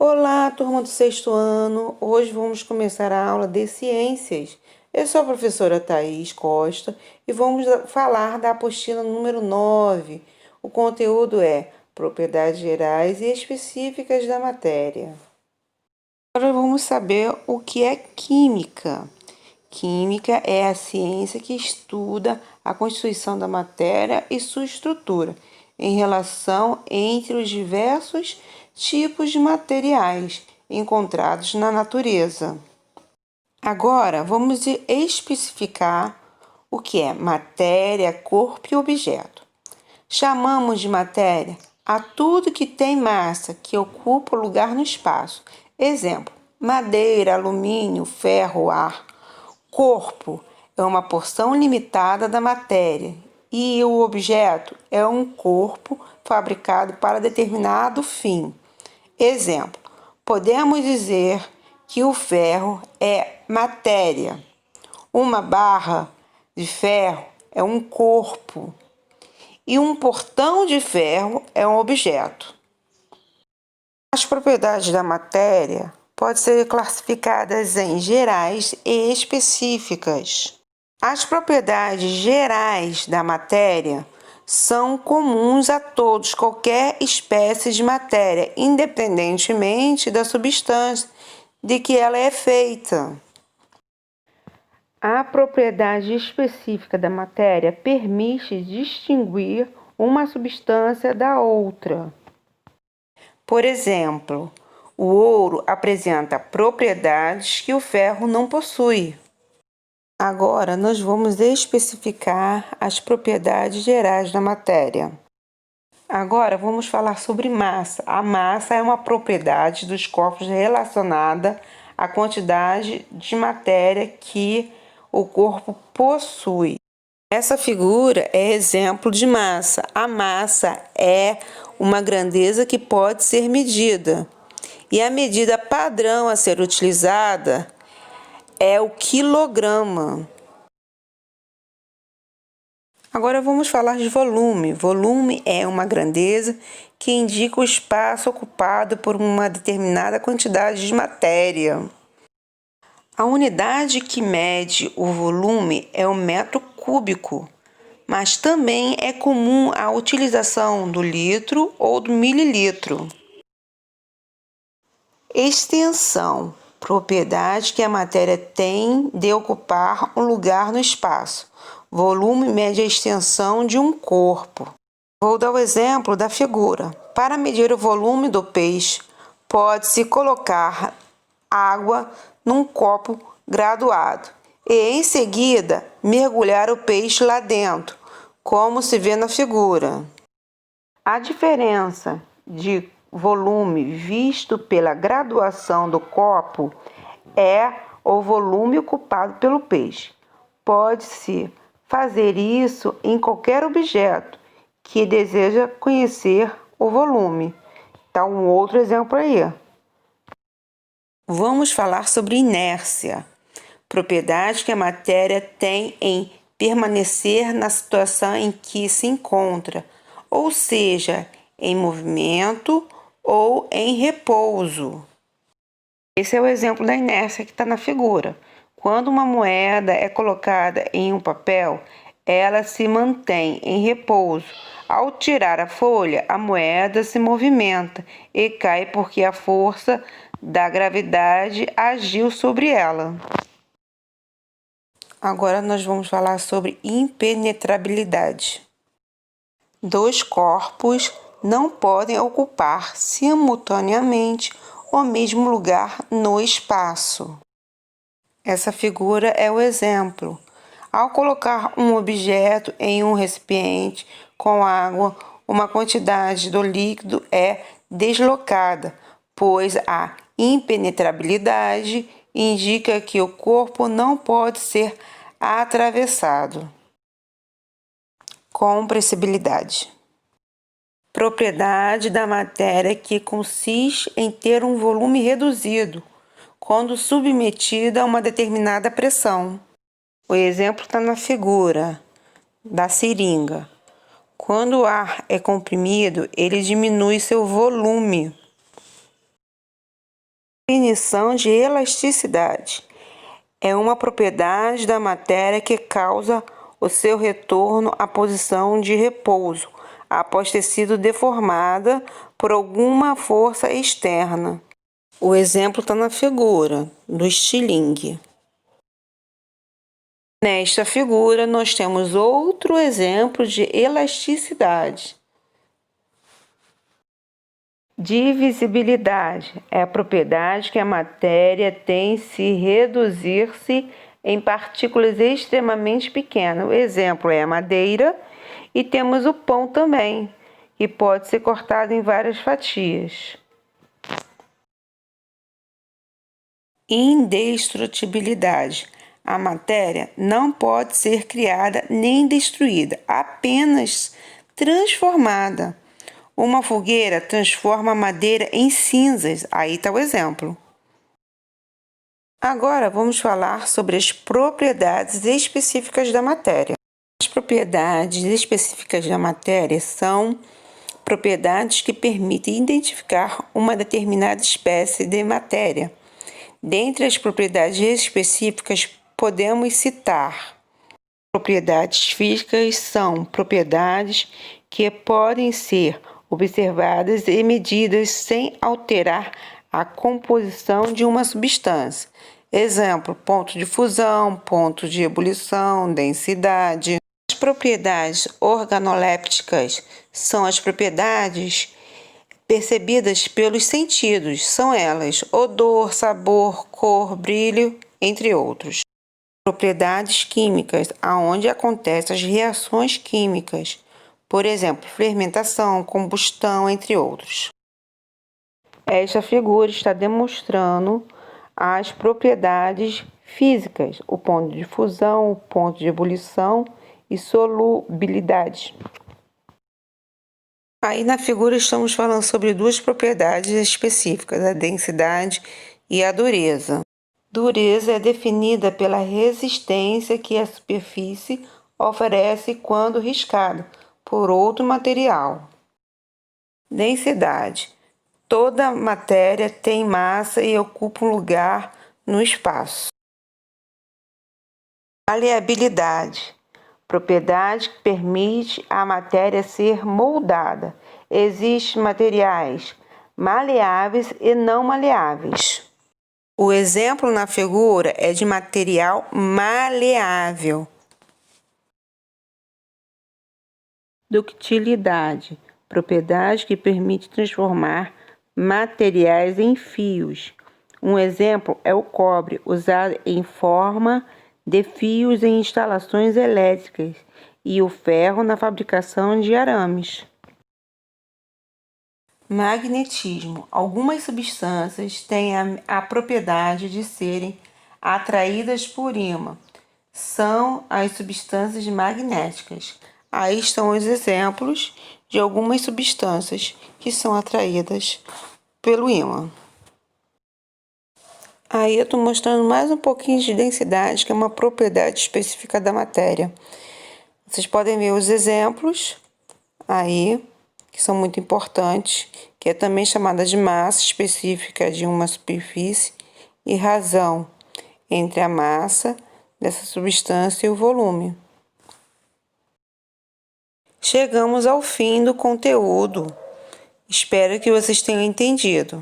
Olá, turma do sexto ano. Hoje vamos começar a aula de ciências. Eu sou a professora Thaís Costa e vamos falar da apostila número 9. O conteúdo é propriedades gerais e específicas da matéria. Agora vamos saber o que é química. Química é a ciência que estuda a constituição da matéria e sua estrutura, em relação entre os diversos tipos de materiais encontrados na natureza. Agora, vamos especificar o que é matéria, corpo e objeto. Chamamos de matéria a tudo que tem massa, que ocupa lugar no espaço. Exemplo: madeira, alumínio, ferro, ar. Corpo é uma porção limitada da matéria e o objeto é um corpo fabricado para determinado fim. Exemplo: podemos dizer que o ferro é matéria. Uma barra de ferro é um corpo e um portão de ferro é um objeto. As propriedades da matéria podem ser classificadas em gerais e específicas. As propriedades gerais da matéria são comuns a todos, qualquer espécie de matéria, independentemente da substância de que ela é feita. A propriedade específica da matéria permite distinguir uma substância da outra. Por exemplo, o ouro apresenta propriedades que o ferro não possui. Agora, nós vamos especificar as propriedades gerais da matéria. Agora, vamos falar sobre massa. A massa é uma propriedade dos corpos relacionada à quantidade de matéria que o corpo possui. Essa figura é exemplo de massa. A massa é uma grandeza que pode ser medida. E a medida padrão a ser utilizada é o quilograma. Agora vamos falar de volume. Volume é uma grandeza que indica o espaço ocupado por uma determinada quantidade de matéria. A unidade que mede o volume é o metro cúbico, mas também é comum a utilização do litro ou do mililitro. Extensão, propriedade que a matéria tem de ocupar um lugar no espaço. Volume mede a extensão de um corpo. Vou dar o exemplo da figura. Para medir o volume do peixe, pode-se colocar água num copo graduado e, em seguida, mergulhar o peixe lá dentro, como se vê na figura. A diferença de volume visto pela graduação do copo é o volume ocupado pelo peixe. Pode-se fazer isso em qualquer objeto que deseja conhecer o volume. Tá um outro exemplo aí. Vamos falar sobre inércia, propriedade que a matéria tem em permanecer na situação em que se encontra, ou seja, em movimento ou em repouso. Esse é o exemplo da inércia que está na figura. Quando uma moeda é colocada em um papel, ela se mantém em repouso. Ao tirar a folha, a moeda se movimenta e cai porque a força da gravidade agiu sobre ela. Agora nós vamos falar sobre impenetrabilidade. Dois corpos não podem ocupar simultaneamente o mesmo lugar no espaço. Essa figura é o exemplo. Ao colocar um objeto em um recipiente com água, uma quantidade do líquido é deslocada, pois a impenetrabilidade indica que o corpo não pode ser atravessado. Compressibilidade. Propriedade da matéria que consiste em ter um volume reduzido quando submetida a uma determinada pressão. O exemplo está na figura da seringa. Quando o ar é comprimido, ele diminui seu volume. Definição de elasticidade. É uma propriedade da matéria que causa o seu retorno à posição de repouso, após ter sido deformada por alguma força externa. O exemplo está na figura do estilingue. Nesta figura, nós temos outro exemplo de elasticidade. Divisibilidade é a propriedade que a matéria tem se reduzir-se em partículas extremamente pequenas. O exemplo é a madeira e temos o pão também, que pode ser cortado em várias fatias. Indestrutibilidade. A matéria não pode ser criada nem destruída, apenas transformada. Uma fogueira transforma a madeira em cinzas. Aí está o exemplo. Agora vamos falar sobre as propriedades específicas da matéria. As propriedades específicas da matéria são propriedades que permitem identificar uma determinada espécie de matéria. Dentre as propriedades específicas, podemos citar: propriedades físicas são propriedades que podem ser observadas e medidas sem alterar a composição de uma substância. Exemplo: ponto de fusão, ponto de ebulição, densidade. As propriedades organolépticas são as propriedades percebidas pelos sentidos. São elas: odor, sabor, cor, brilho, entre outros. Propriedades químicas, aonde acontecem as reações químicas, por exemplo, fermentação, combustão, entre outros. Esta figura está demonstrando as propriedades físicas, o ponto de fusão, o ponto de ebulição e solubilidade. Aí na figura estamos falando sobre duas propriedades específicas, a densidade e a dureza. Dureza é definida pela resistência que a superfície oferece quando riscada por outro material. Densidade. Toda matéria tem massa e ocupa um lugar no espaço. Maleabilidade. Propriedade que permite a matéria ser moldada. Existem materiais maleáveis e não maleáveis. O exemplo na figura é de material maleável. Ductilidade, propriedade que permite transformar materiais em fios. Um exemplo é o cobre, usado em forma de fios em instalações elétricas, e o ferro na fabricação de arames. Magnetismo. Algumas substâncias têm a propriedade de serem atraídas por ímã. São as substâncias magnéticas. Aí estão os exemplos de algumas substâncias que são atraídas pelo ímã. Aí eu estou mostrando mais um pouquinho de densidade, que é uma propriedade específica da matéria. Vocês podem ver os exemplos aí, que são muito importantes, que é também chamada de massa específica de uma superfície e razão entre a massa dessa substância e o volume. Chegamos ao fim do conteúdo. Espero que vocês tenham entendido.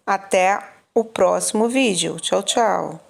Até o próximo vídeo. Tchau, tchau.